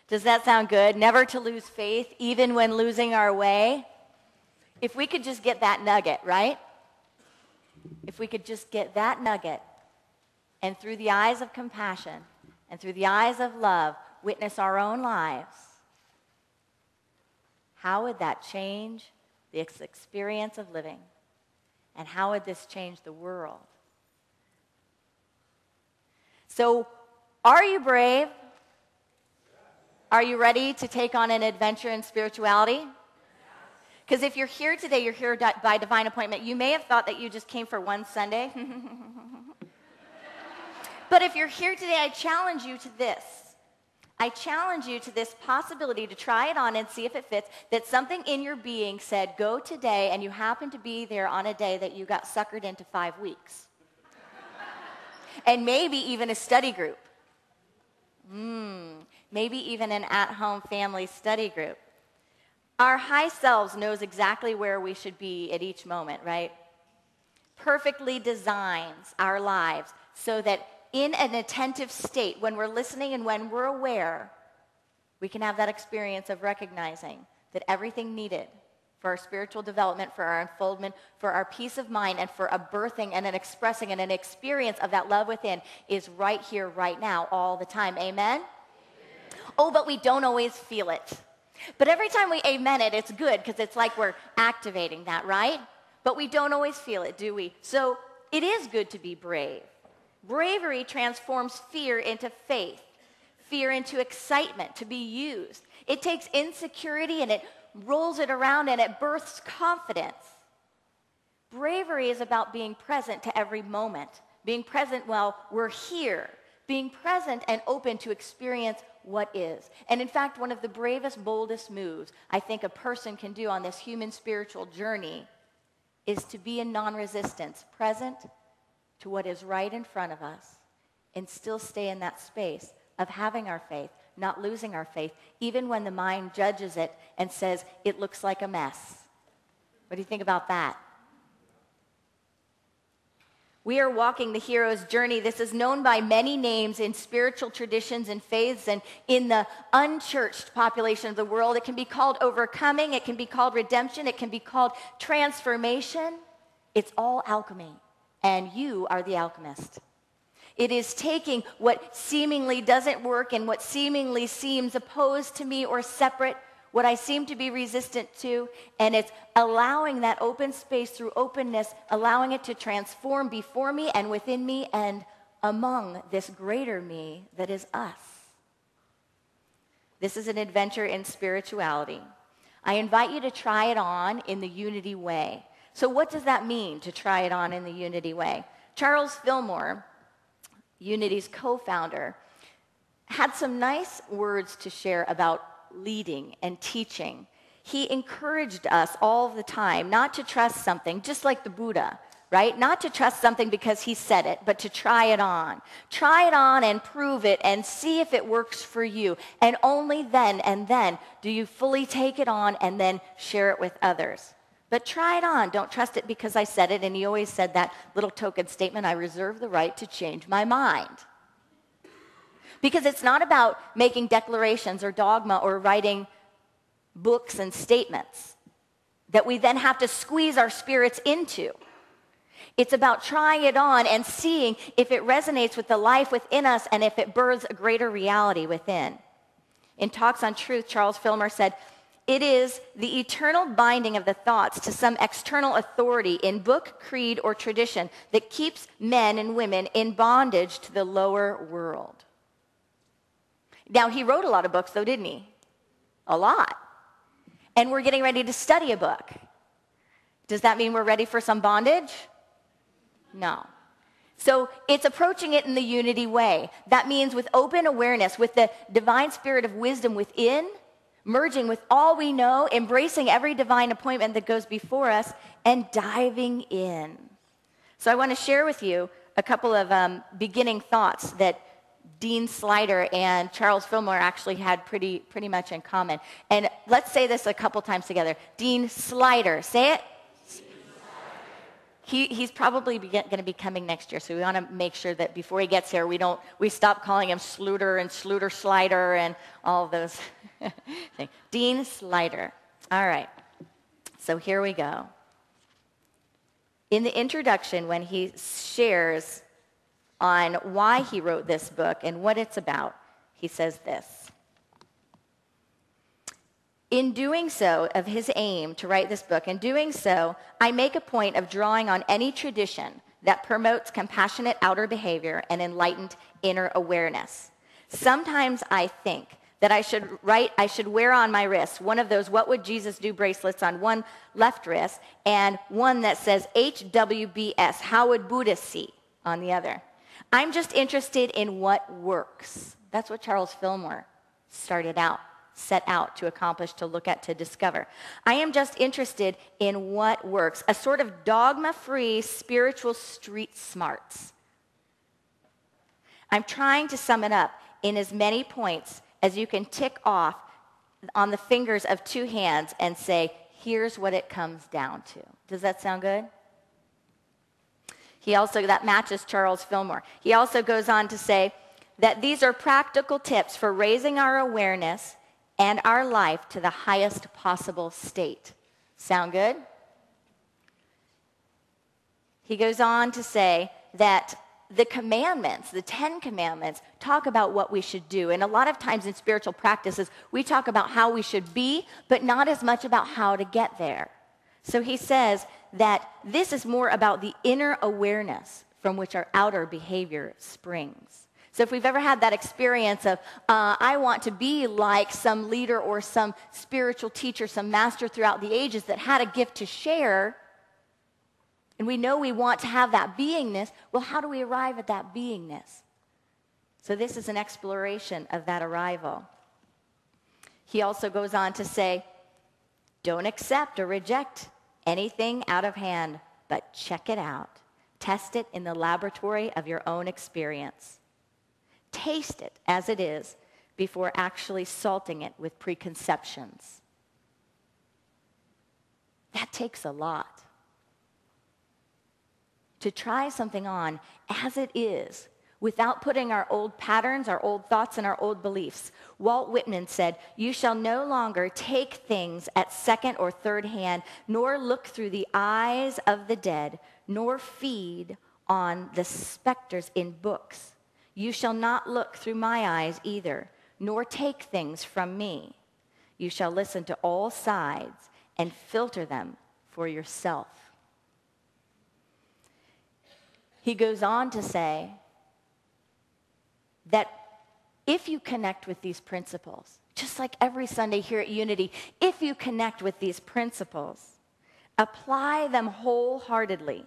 Does that sound good? Never to lose faith, even when losing our way. If we could just get that nugget, right? If we could just get that nugget, and through the eyes of compassion and through the eyes of love, witness our own lives, how would that change the experience of living? And how would this change the world? So, are you brave? Are you ready to take on an adventure in spirituality? Because if you're here today, you're here by divine appointment. You may have thought that you just came for one Sunday. But if you're here today, I challenge you to this. I challenge you to this possibility to try it on and see if it fits, that something in your being said, go today, and you happen to be there on a day that you got suckered into 5 weeks. And maybe even a study group. Maybe even an at-home family study group. Our high selves knows exactly where we should be at each moment, right? Perfectly designs our lives so that in an attentive state, when we're listening and when we're aware, we can have that experience of recognizing that everything needed for our spiritual development, for our unfoldment, for our peace of mind, and for a birthing and an expressing and an experience of that love within is right here, right now, all the time. Amen? Oh, but we don't always feel it. But every time we amen it, it's good because it's like we're activating that, right? But we don't always feel it, do we? So it is good to be brave. Bravery transforms fear into faith, fear into excitement to be used. It takes insecurity and it rolls it around and it births confidence. Bravery is about being present to every moment, being present while we're here, being present and open to experience what is. And in fact, one of the bravest, boldest moves I think a person can do on this human spiritual journey is to be in non-resistance, present to what is right in front of us, and still stay in that space of having our faith, not losing our faith, even when the mind judges it and says, it looks like a mess. What do you think about that? We are walking the hero's journey. This is known by many names in spiritual traditions and faiths and in the unchurched population of the world. It can be called overcoming. It can be called redemption. It can be called transformation. It's all alchemy, and you are the alchemist. It is taking what seemingly doesn't work and what seemingly seems opposed to me or separate, what I seem to be resistant to, and it's allowing that open space through openness, allowing it to transform before me and within me and among this greater me that is us. This is an adventure in spirituality. I invite you to try it on in the unity way. So what does that mean, to try it on in the unity way? Charles Fillmore, Unity's co-founder, had some nice words to share about leading and teaching. He encouraged us all the time not to trust something, just like the Buddha, right? Not to trust something because he said it, but to try it on. Try it on and prove it and see if it works for you. And only then and then do you fully take it on and then share it with others. But try it on. Don't trust it because I said it. And he always said that little token statement, I reserve the right to change my mind. Because it's not about making declarations or dogma or writing books and statements that we then have to squeeze our spirits into. It's about trying it on and seeing if it resonates with the life within us and if it births a greater reality within. In Talks on Truth, Charles Fillmore said, it is the eternal binding of the thoughts to some external authority in book, creed, or tradition that keeps men and women in bondage to the lower world. Now, he wrote a lot of books, though, didn't he? A lot. And we're getting ready to study a book. Does that mean we're ready for some bondage? No. So it's approaching it in the unity way. That means with open awareness, with the divine spirit of wisdom within, merging with all we know, embracing every divine appointment that goes before us, and diving in. So I want to share with you a couple of beginning thoughts that Dean Slider and Charles Fillmore actually had pretty much in common. And let's say this a couple times together. Dean Slider, say it. He's probably going to be coming next year, so we want to make sure that before he gets here, we stop calling him Sluter and Sluter Slider and all of those things. Dean Slider. All right, so here we go. In the introduction, when he shares on why he wrote this book and what it's about, he says this. In doing so, of his aim to write this book, in doing so, I make a point of drawing on any tradition that promotes compassionate outer behavior and enlightened inner awareness. Sometimes I think that I should wear on my wrist one of those "What Would Jesus Do" bracelets on one left wrist and one that says HWBS, How Would Buddha See, on the other. I'm just interested in what works. That's what Charles Fillmore set out to accomplish, to look at, to discover. I am just interested in what works, a sort of dogma-free spiritual street smarts. I'm trying to sum it up in as many points as you can tick off on the fingers of two hands and say, here's what it comes down to. Does that sound good? That matches Charles Fillmore. He also goes on to say that these are practical tips for raising our awareness and our life to the highest possible state. Sound good? He goes on to say that the commandments, the 10 commandments, talk about what we should do. And a lot of times in spiritual practices, we talk about how we should be, but not as much about how to get there. So he says that this is more about the inner awareness from which our outer behavior springs. So if we've ever had that experience of, I want to be like some leader or some spiritual teacher, some master throughout the ages that had a gift to share, and we know we want to have that beingness, well, how do we arrive at that beingness? So this is an exploration of that arrival. He also goes on to say, don't accept or reject anything out of hand, but check it out. Test it in the laboratory of your own experience. Taste it as it is before actually salting it with preconceptions. That takes a lot. To try something on as it is without putting our old patterns, our old thoughts, and our old beliefs. Walt Whitman said, "You shall no longer take things at second or third hand, nor look through the eyes of the dead, nor feed on the specters in books. You shall not look through my eyes either, nor take things from me. You shall listen to all sides and filter them for yourself." He goes on to say that if you connect with these principles, just like every Sunday here at Unity, if you connect with these principles, apply them wholeheartedly,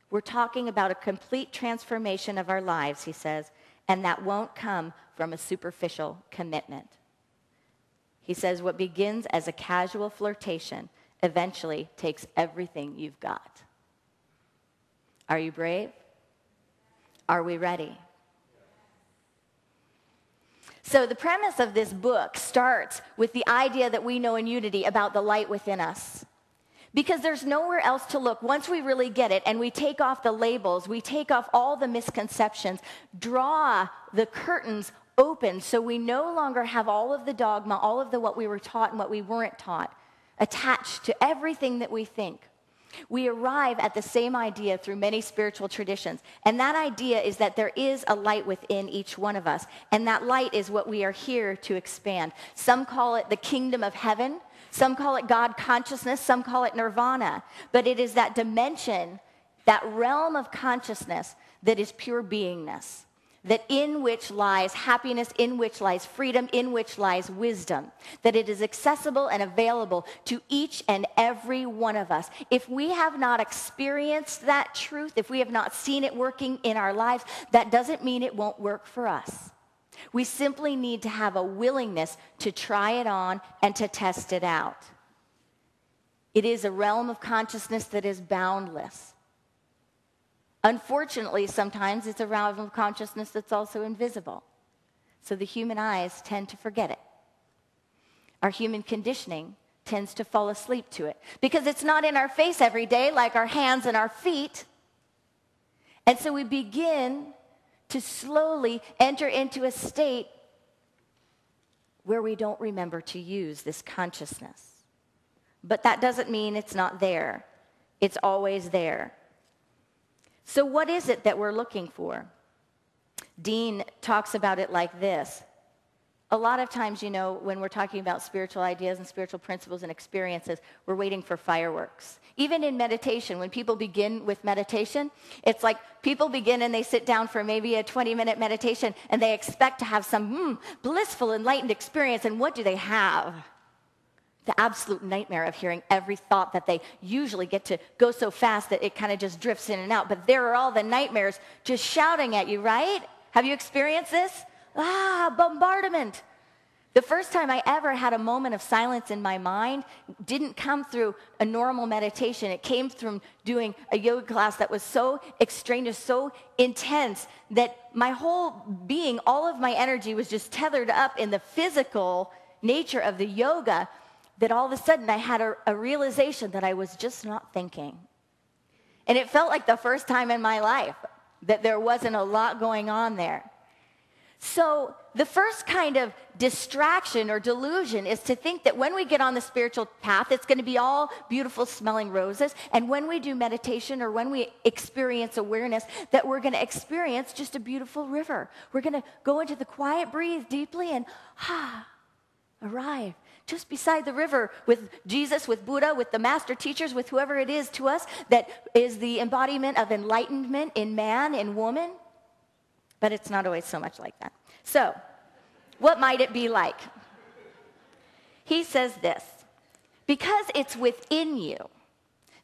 we're talking about a complete transformation of our lives, he says, and that won't come from a superficial commitment. He says what begins as a casual flirtation eventually takes everything you've got. Are you brave? Are we ready? So the premise of this book starts with the idea that we know in Unity about the light within us. Because there's nowhere else to look. Once we really get it and we take off the labels, we take off all the misconceptions, draw the curtains open so we no longer have all of the dogma, all of the what we were taught and what we weren't taught, attached to everything that we think. We arrive at the same idea through many spiritual traditions. And that idea is that there is a light within each one of us. And that light is what we are here to expand. Some call it the kingdom of heaven. Some call it God consciousness. Some call it nirvana. But it is that dimension, that realm of consciousness that is pure beingness. That in which lies happiness, in which lies freedom, in which lies wisdom. That it is accessible and available to each and every one of us. If we have not experienced that truth, if we have not seen it working in our lives, that doesn't mean it won't work for us. We simply need to have a willingness to try it on and to test it out. It is a realm of consciousness that is boundless. Unfortunately, sometimes it's a realm of consciousness that's also invisible. So the human eyes tend to forget it. Our human conditioning tends to fall asleep to it because it's not in our face every day like our hands and our feet. And so we begin to slowly enter into a state where we don't remember to use this consciousness. But that doesn't mean it's not there. It's always there. So what is it that we're looking for? Dean talks about it like this. A lot of times, when we're talking about spiritual ideas and spiritual principles and experiences, we're waiting for fireworks. Even in meditation, when people begin with meditation, it's like people begin and they sit down for maybe a 20-minute meditation and they expect to have some blissful, enlightened experience. And what do they have? The absolute nightmare of hearing every thought that they usually get to go so fast that it kind of just drifts in and out. But there are all the nightmares just shouting at you, right? Have you experienced this? Bombardment. The first time I ever had a moment of silence in my mind didn't come through a normal meditation. It came from doing a yoga class that was so extraneous, so intense, that my whole being, all of my energy was just tethered up in the physical nature of the yoga, that all of a sudden I had a realization that I was just not thinking. And it felt like the first time in my life that there wasn't a lot going on there. So the first kind of distraction or delusion is to think that when we get on the spiritual path, it's going to be all beautiful smelling roses. And when we do meditation or when we experience awareness, that we're going to experience just a beautiful river. We're going to go into the quiet, breathe deeply, and arrive just beside the river with Jesus, with Buddha, with the master teachers, with whoever it is to us that is the embodiment of enlightenment in man and woman. But it's not always so much like that. So, what might it be like? He says this, because it's within you,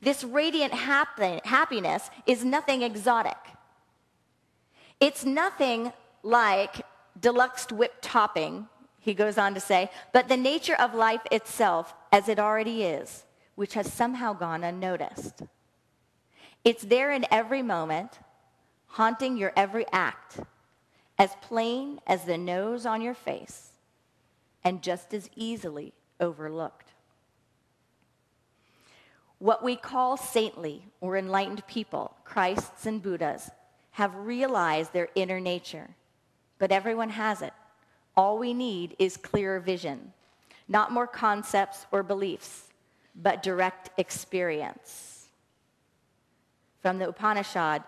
this radiant happiness is nothing exotic. It's nothing like deluxe whipped topping, he goes on to say, but the nature of life itself as it already is, which has somehow gone unnoticed. It's there in every moment, haunting your every act, as plain as the nose on your face, and just as easily overlooked. What we call saintly or enlightened people, Christs and Buddhas, have realized their inner nature, but everyone has it. All we need is clearer vision, not more concepts or beliefs, but direct experience. From the Upanishad,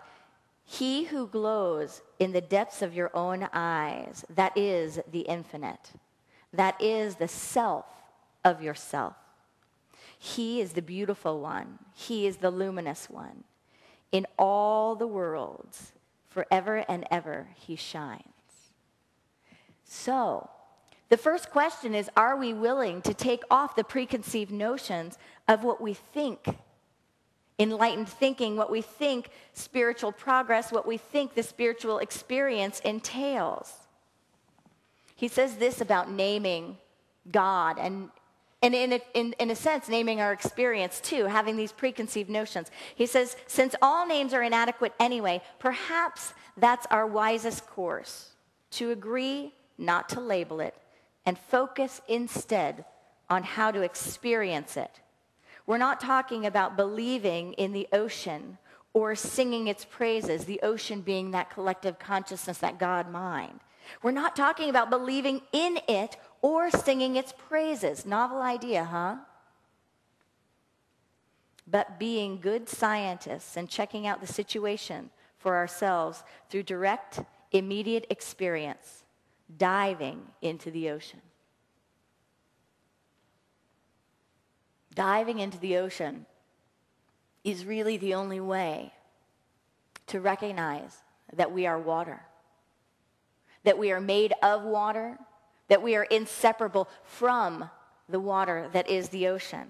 he who glows in the depths of your own eyes, that is the infinite. That is the self of yourself. He is the beautiful one. He is the luminous one. In all the worlds, forever and ever, he shines. So, the first question is, are we willing to take off the preconceived notions of what we think enlightened thinking, what we think spiritual progress, what we think the spiritual experience entails? He says this about naming God and in a sense, naming our experience too, having these preconceived notions. He says, since all names are inadequate anyway, perhaps that's our wisest course, to agree not to label it and focus instead on how to experience it. We're not talking about believing in the ocean or singing its praises, the ocean being that collective consciousness, that God mind. We're not talking about believing in it or singing its praises. Novel idea, huh? But being good scientists and checking out the situation for ourselves through direct, immediate experience, diving into the ocean. Diving into the ocean is really the only way to recognize that we are water, that we are made of water, that we are inseparable from the water that is the ocean.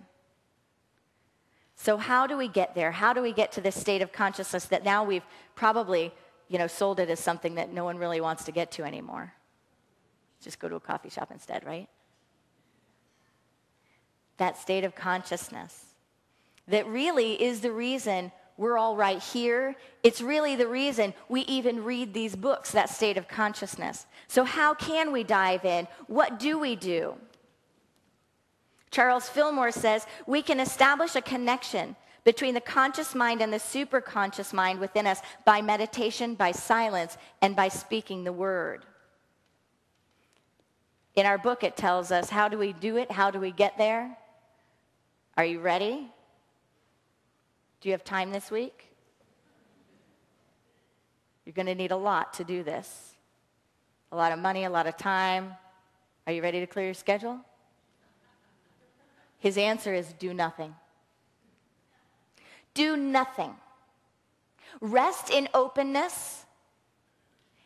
So how do we get there? How do we get to this state of consciousness that now we've probably, sold it as something that no one really wants to get to anymore? Just go to a coffee shop instead, right? That state of consciousness that really is the reason we're all right here. It's really the reason we even read these books, that state of consciousness. So how can we dive in? What do we do? Charles Fillmore says, we can establish a connection between the conscious mind and the superconscious mind within us by meditation, by silence, and by speaking the word. In our book, it tells us, how do we do it? How do we get there? Are you ready? Do you have time this week? You're going to need a lot to do this. A lot of money, a lot of time. Are you ready to clear your schedule? His answer is do nothing. Do nothing. Rest in openness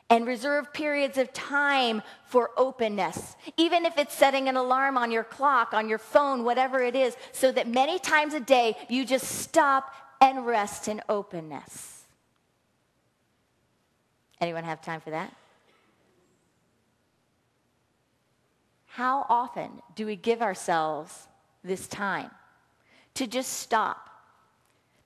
and reserve periods of time for openness. Even if it's setting an alarm on your clock, on your phone, whatever it is, so that many times a day you just stop and rest in openness. Anyone have time for that? How often do we give ourselves this time to just stop,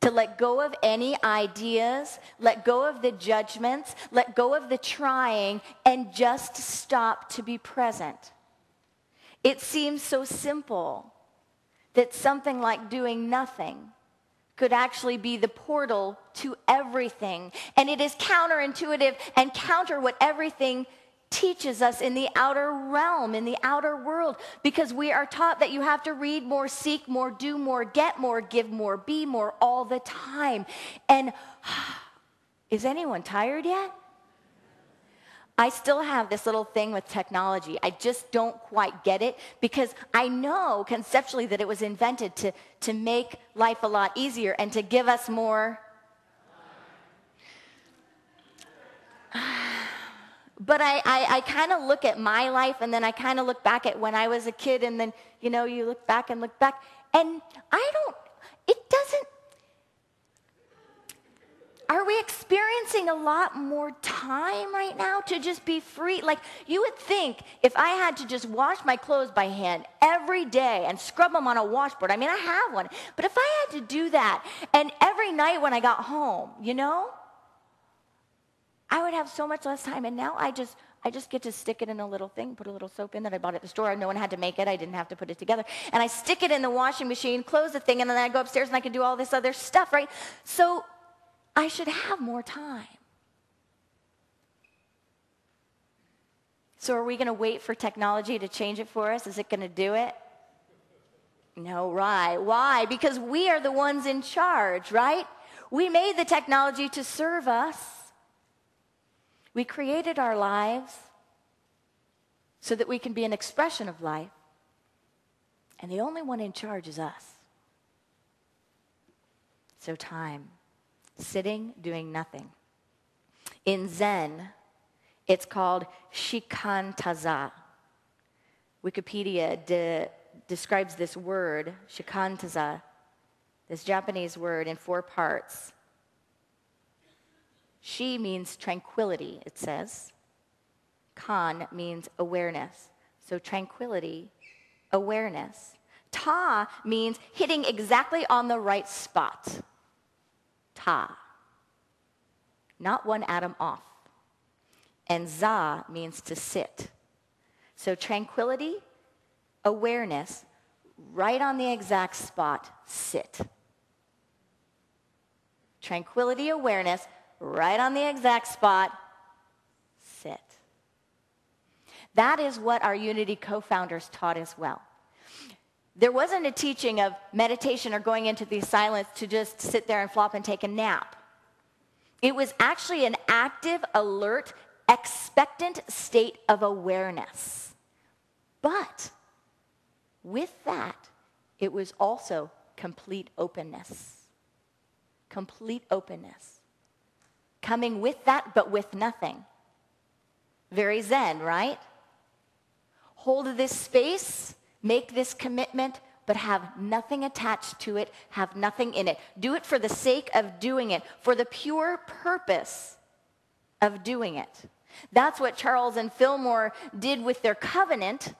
to let go of any ideas, let go of the judgments, let go of the trying, and just stop to be present? It seems so simple that something like doing nothing could actually be the portal to everything. And it is counterintuitive and counter what everything teaches us in the outer realm, in the outer world, because we are taught that you have to read more, seek more, do more, get more, give more, be more all the time. And is anyone tired yet? I still have this little thing with technology. I just don't quite get it, because I know conceptually that it was invented to make life a lot easier and to give us more. But I kind of look at my life, and then I kind of look back at when I was a kid, and then, you look back, and it doesn't. Are we experiencing a lot more time right now to just be free? Like, you would think if I had to just wash my clothes by hand every day and scrub them on a washboard, I mean, I have one, but if I had to do that, and every night when I got home, I would have so much less time. And now I just get to stick it in a little thing, put a little soap in that I bought at the store. No one had to make it. I didn't have to put it together. And I stick it in the washing machine, close the thing, and then I go upstairs and I can do all this other stuff, right? So I should have more time. So are we going to wait for technology to change it for us? Is it going to do it? No, right. Why? Because we are the ones in charge, right? We made the technology to serve us. We created our lives so that we can be an expression of life. And the only one in charge is us. So time. Sitting, doing nothing. In Zen, it's called shikantaza. Wikipedia describes this word, shikantaza, this Japanese word, in 4 parts. Shi means tranquility, it says. Kan means awareness. So tranquility, awareness. Ta means hitting exactly on the right spot. Ta. Not one atom off. And za means to sit. So tranquility, awareness, right on the exact spot, sit. Tranquility, awareness, right on the exact spot, sit. That is what our Unity co-founders taught as well. There wasn't a teaching of meditation or going into the silence to just sit there and flop and take a nap. It was actually an active, alert, expectant state of awareness. But with that, it was also complete openness. Complete openness. Coming with that, but with nothing. Very Zen, right? Hold this space, make this commitment, but have nothing attached to it, have nothing in it. Do it for the sake of doing it, for the pure purpose of doing it. That's what Charles and Fillmore did with their covenant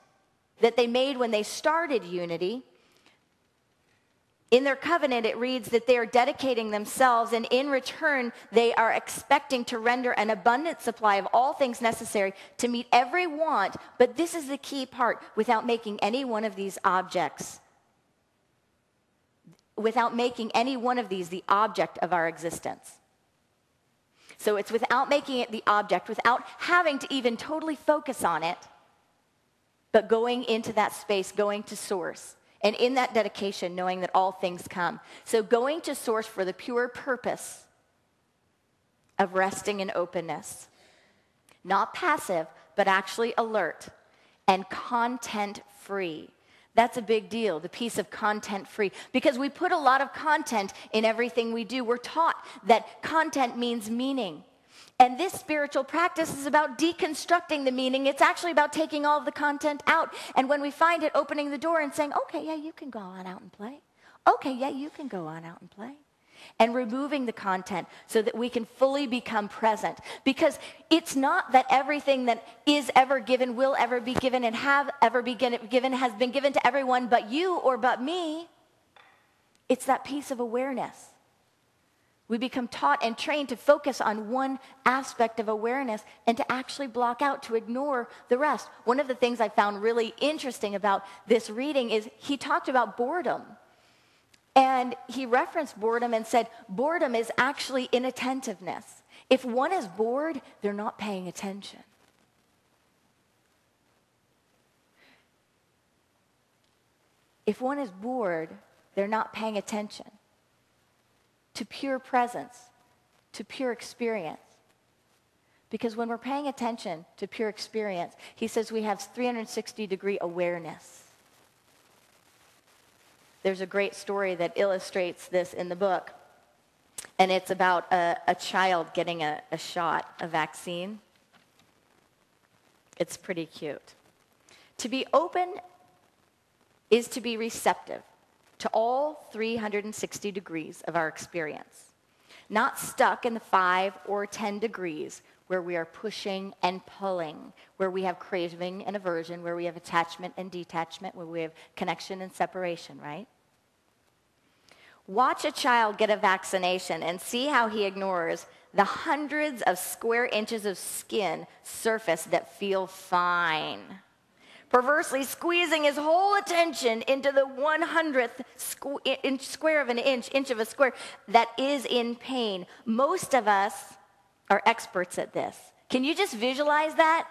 that they made when they started Unity. In their covenant, it reads that they are dedicating themselves, and in return, they are expecting to render an abundant supply of all things necessary to meet every want, but this is the key part, without making any one of these objects without making any one of these the object of our existence. So it's without making it the object, without having to even totally focus on it, but going into that space, going to source. And in that dedication, knowing that all things come. So going to source for the pure purpose of resting in openness. Not passive, but actually alert and content-free. That's a big deal, the piece of content-free. Because we put a lot of content in everything we do. We're taught that content means meaning. And this spiritual practice is about deconstructing the meaning. It's actually about taking all of the content out. And when we find it, opening the door and saying, okay, yeah, you can go on out and play. Okay, yeah, you can go on out and play. And removing the content so that we can fully become present. Because it's not that everything that is ever given, will ever be given, and have ever been given has been given to everyone but you or but me. It's that piece of awareness. We become taught and trained to focus on one aspect of awareness and to actually block out, to ignore the rest. One of the things I found really interesting about this reading is he talked about boredom. And he referenced boredom and said, boredom is actually inattentiveness. If one is bored, they're not paying attention. If one is bored, they're not paying attention to pure presence, to pure experience. Because when we're paying attention to pure experience, he says we have 360-degree awareness. There's a great story that illustrates this in the book, and it's about a child getting a shot, a vaccine. It's pretty cute. To be open is to be receptive to all 360 degrees of our experience, not stuck in the 5 or 10 degrees where we are pushing and pulling, where we have craving and aversion, where we have attachment and detachment, where we have connection and separation, right? Watch a child get a vaccination and see how he ignores the hundreds of square inches of skin surface that feel fine, perversely squeezing his whole attention into the 100th square of an inch of a square that is in pain. Most of us are experts at this. Can you just visualize that,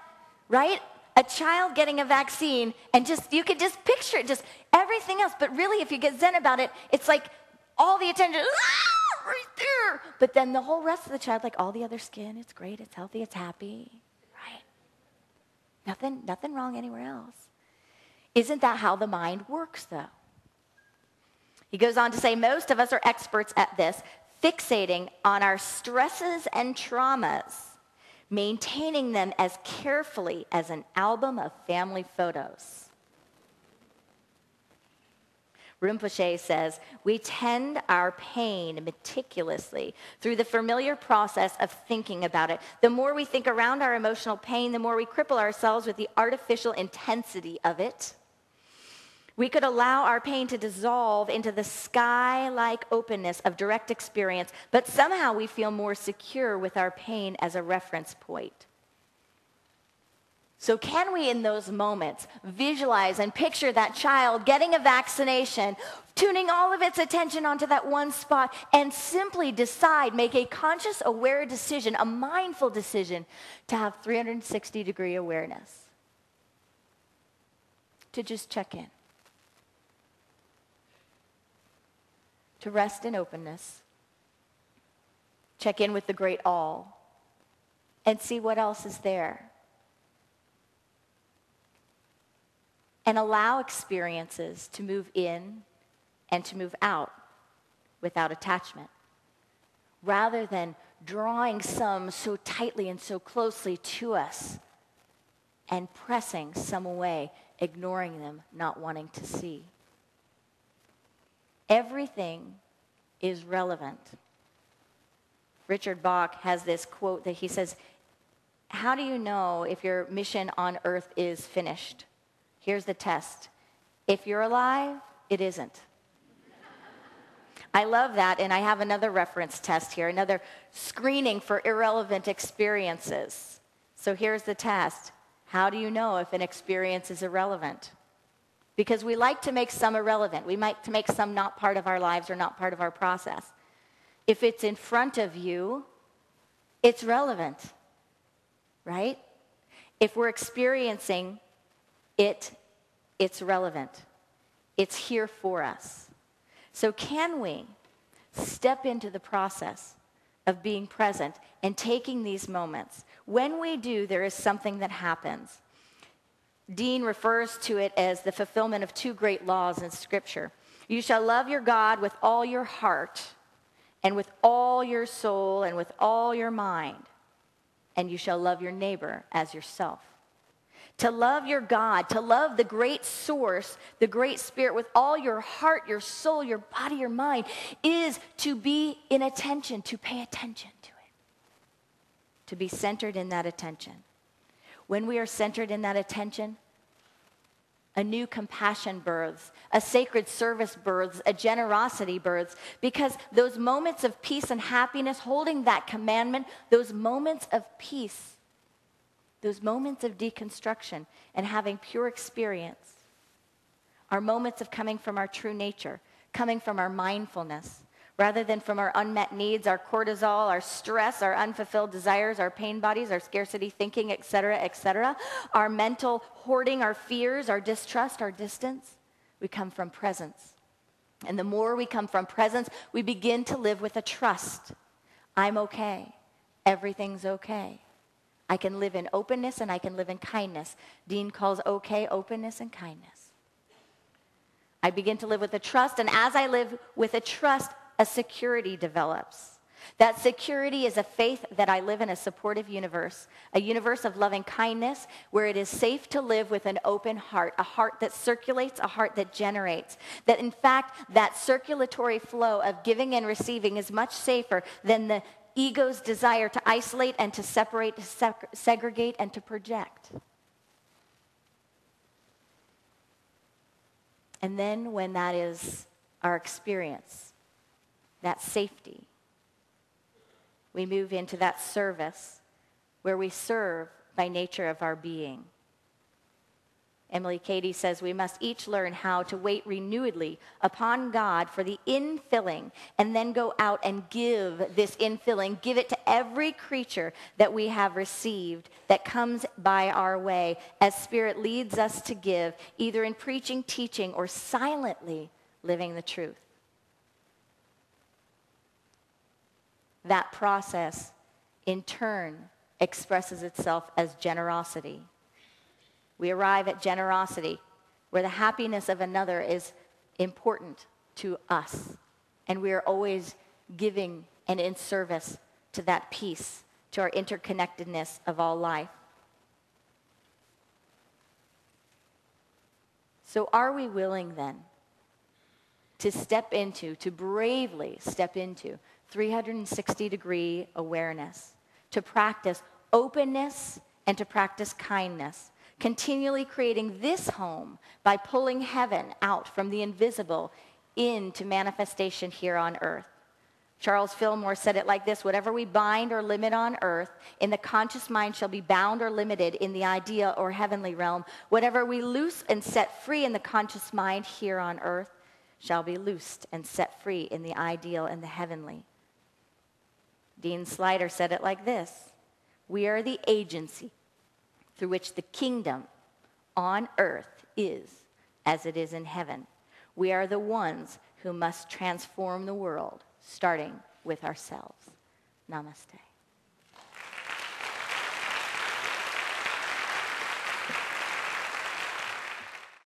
right? A child getting a vaccine, and you could just picture it, just everything else. But really, if you get zen about it, it's like all the attention, right there. But then the whole rest of the child, like all the other skin, it's great, it's healthy, it's happy. Nothing wrong anywhere else. Isn't that how the mind works, though? He goes on to say, most of us are experts at this, fixating on our stresses and traumas, maintaining them as carefully as an album of family photos. Rinpoche says, we tend our pain meticulously through the familiar process of thinking about it. The more we think around our emotional pain, the more we cripple ourselves with the artificial intensity of it. We could allow our pain to dissolve into the sky-like openness of direct experience, but somehow we feel more secure with our pain as a reference point. So can we, in those moments, visualize and picture that child getting a vaccination, tuning all of its attention onto that one spot, and simply decide, make a conscious, aware decision, a mindful decision, to have 360-degree awareness, to just check in, to rest in openness, check in with the great all, and see what else is there. And allow experiences to move in and to move out without attachment, rather than drawing some so tightly and so closely to us and pressing some away, ignoring them, not wanting to see. Everything is relevant. Richard Bach has this quote that he says, how do you know if your mission on earth is finished? Here's the test. If you're alive, it isn't. I love that, and I have another reference test here, another screening for irrelevant experiences. So here's the test. How do you know if an experience is irrelevant? because we like to make some irrelevant. We like to make some not part of our lives or not part of our process. If it's in front of you, it's relevant, right? If we're experiencing it, it's relevant. It's here for us. So can we step into the process of being present and taking these moments? When we do, there is something that happens. Dean refers to it as the fulfillment of two great laws in Scripture. You shall love your God with all your heart and with all your soul and with all your mind, and you shall love your neighbor as yourself. To love your God, to love the great source, the great spirit with all your heart, your soul, your body, your mind, is to be in attention, to pay attention to it, to be centered in that attention. When we are centered in that attention, a new compassion births, a sacred service births, a generosity births, because those moments of peace and happiness, holding that commandment, those moments of peace, those moments of deconstruction and having pure experience are moments of coming from our true nature, coming from our mindfulness, rather than from our unmet needs, our cortisol, our stress, our unfulfilled desires, our pain bodies, our scarcity thinking, etc., our mental hoarding, our fears, our distrust, our distance. We come from presence. And the more we come from presence, we begin to live with a trust. I'm okay. Everything's okay. I can live in openness and I can live in kindness. Dean calls okay openness and kindness. I begin to live with a trust, and as I live with a trust, a security develops. That security is a faith that I live in a supportive universe, a universe of loving kindness where it is safe to live with an open heart, a heart that circulates, a heart that generates. That in fact, that circulatory flow of giving and receiving is much safer than the ego's desire to isolate and to separate, to segregate, and to project. And then when that is our experience, that safety, we move into that service where we serve by nature of our being. Emily Cady says we must each learn how to wait renewedly upon God for the infilling and then go out and give this infilling, give it to every creature that we have received that comes by our way as Spirit leads us to give, either in preaching, teaching, or silently living the truth. That process, in turn, expresses itself as generosity. We arrive at generosity, where the happiness of another is important to us, and we are always giving and in service to that peace, to our interconnectedness of all life. So are we willing then to bravely step into 360-degree awareness, to practice openness and to practice kindness, continually creating this home by pulling heaven out from the invisible into manifestation here on earth? Charles Fillmore said it like this: whatever we bind or limit on earth in the conscious mind shall be bound or limited in the ideal or heavenly realm. Whatever we loose and set free in the conscious mind here on earth shall be loosed and set free in the ideal and the heavenly. Dean Slider said it like this: we are the agency through which the kingdom on earth is as it is in heaven. We are the ones who must transform the world, starting with ourselves. Namaste.